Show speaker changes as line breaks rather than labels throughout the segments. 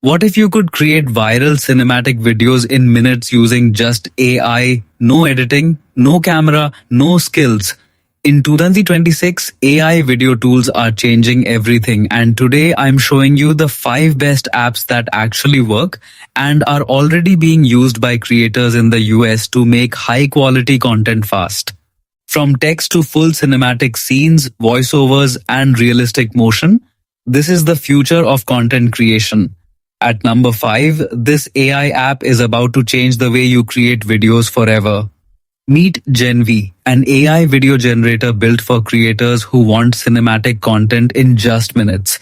What if you could create viral cinematic videos in minutes using just AI, no editing, no camera, no skills? In 2026, AI video tools are changing everything, and today I'm showing you the 5 best apps that actually work and are already being used by creators in the US to make high quality content fast. From text to full cinematic scenes, voiceovers, and realistic motion, this is the future of content creation. At number 5, this AI app is about to change the way you create videos forever. Meet Genvi, an AI video generator built for creators who want cinematic content in just minutes.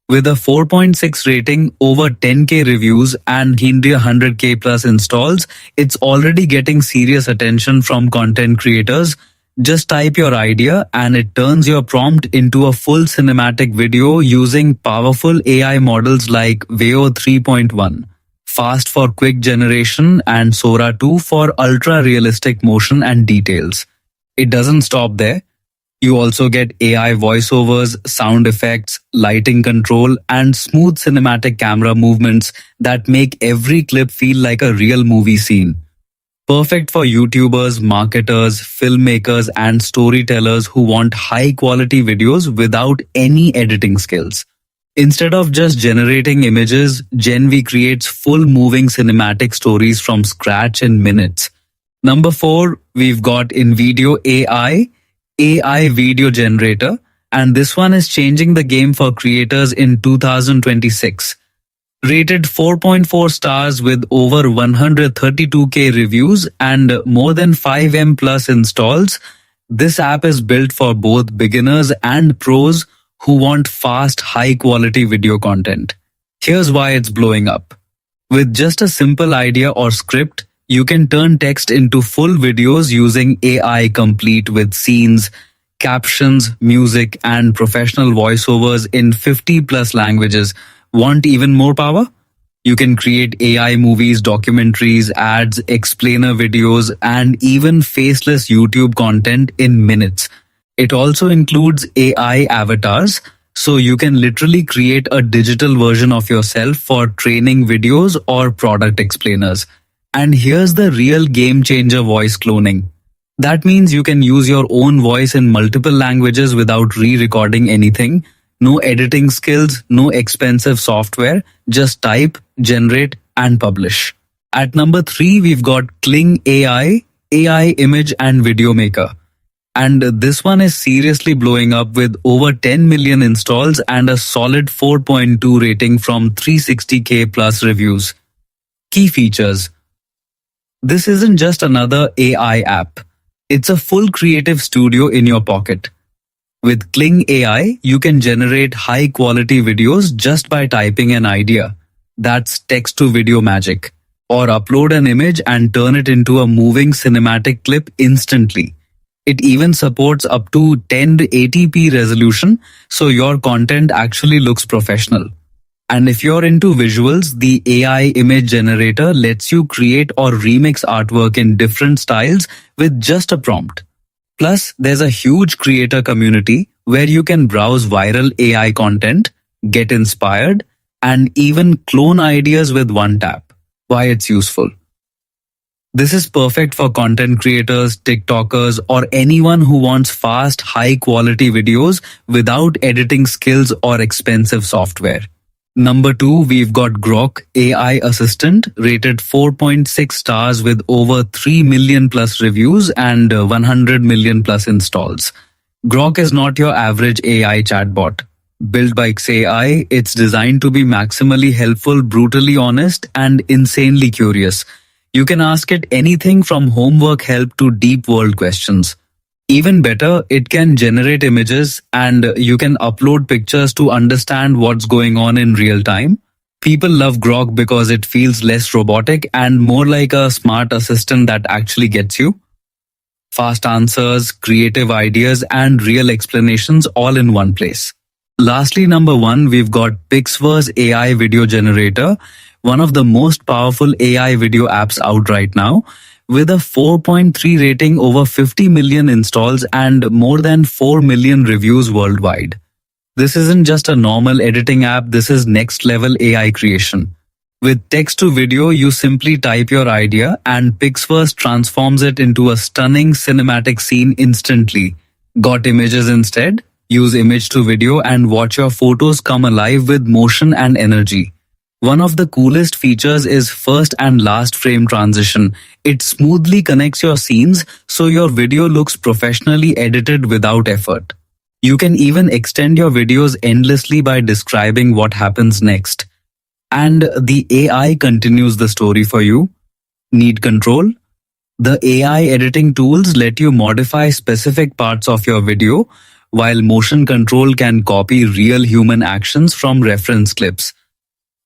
With a 4.6 rating, over 10k reviews, and 100k plus installs, it's already getting serious attention from content creators. Just type your idea and it turns your prompt into a full cinematic video using powerful AI models like Veo 3.1, Fast for quick generation, and Sora 2 for ultra-realistic motion and details. It doesn't stop there. You also get AI voiceovers, sound effects, lighting control, and smooth cinematic camera movements that make every clip feel like a real movie scene. Perfect for YouTubers, marketers, filmmakers, and storytellers who want high-quality videos without any editing skills. Instead of just generating images, Genvi creates full moving cinematic stories from scratch in minutes. Number 4, we've got Invido AI video generator, and this one is changing the game for creators in 2026. Rated 4.4 stars with over 132k reviews and more than 5M plus installs, this app is built for both beginners and pros who want fast, high-quality video content. Here's why it's blowing up. With just a simple idea or script, you can turn text into full videos using AI complete with scenes, captions, music, and professional voiceovers in 50 plus languages. Want even more power? You can create AI movies, documentaries, ads, explainer videos, and even faceless YouTube content in minutes. It also includes AI avatars, so you can literally create a digital version of yourself for training videos or product explainers. And here's the real game changer: voice cloning. That means you can use your own voice in multiple languages without re-recording anything. No editing skills, no expensive software, just type, generate, and publish. At number 3, we've got Kling AI image and video maker. And this one is seriously blowing up with over 10 million installs and a solid 4.2 rating from 360k plus reviews. Key features. This isn't just another AI app. It's a full creative studio in your pocket. With Kling AI, you can generate high-quality videos just by typing an idea. That's text-to-video magic. Or upload an image and turn it into a moving cinematic clip instantly. It even supports up to 1080p resolution, so your content actually looks professional. And if you're into visuals, the AI image generator lets you create or remix artwork in different styles with just a prompt. Plus, there's a huge creator community where you can browse viral AI content, get inspired, and even clone ideas with one tap. Why it's useful. This is perfect for content creators, TikTokers, or anyone who wants fast, high-quality videos without editing skills or expensive software. Number 2, we've got Grok AI Assistant, rated 4.6 stars with over 3 million plus reviews and 100 million plus installs. Grok is not your average AI chatbot. Built by AI, it's designed to be maximally helpful, brutally honest, and insanely curious. You can ask it anything from homework help to deep world questions. Even better, it can generate images and you can upload pictures to understand what's going on in real time. People love Grok because it feels less robotic and more like a smart assistant that actually gets you. Fast answers, creative ideas, and real explanations all in one place. Lastly, number 1, we've got Pixar AI video generator, one of the most powerful AI video apps out right now. With a 4.3 rating, over 50 million installs, and more than 4 million reviews worldwide. This isn't just a normal editing app, this is next level AI creation. With text to video, you simply type your idea and Pixverse transforms it into a stunning cinematic scene instantly. Got images instead? Use image to video and watch your photos come alive with motion and energy. One of the coolest features is first and last frame transition. It smoothly connects your scenes so your video looks professionally edited without effort. You can even extend your videos endlessly by describing what happens next. And the AI continues the story for you. Need control? The AI editing tools let you modify specific parts of your video, while motion control can copy real human actions from reference clips.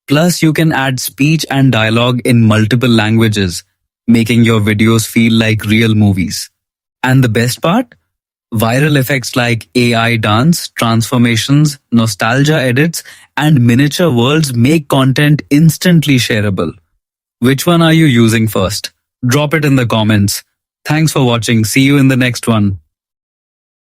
Plus, you can add speech and dialogue in multiple languages, making your videos feel like real movies. And the best part? Viral effects like AI dance, transformations, nostalgia edits, and miniature worlds make content instantly shareable. Which one are you using first? Drop it in the comments. Thanks for watching. See you in the next one.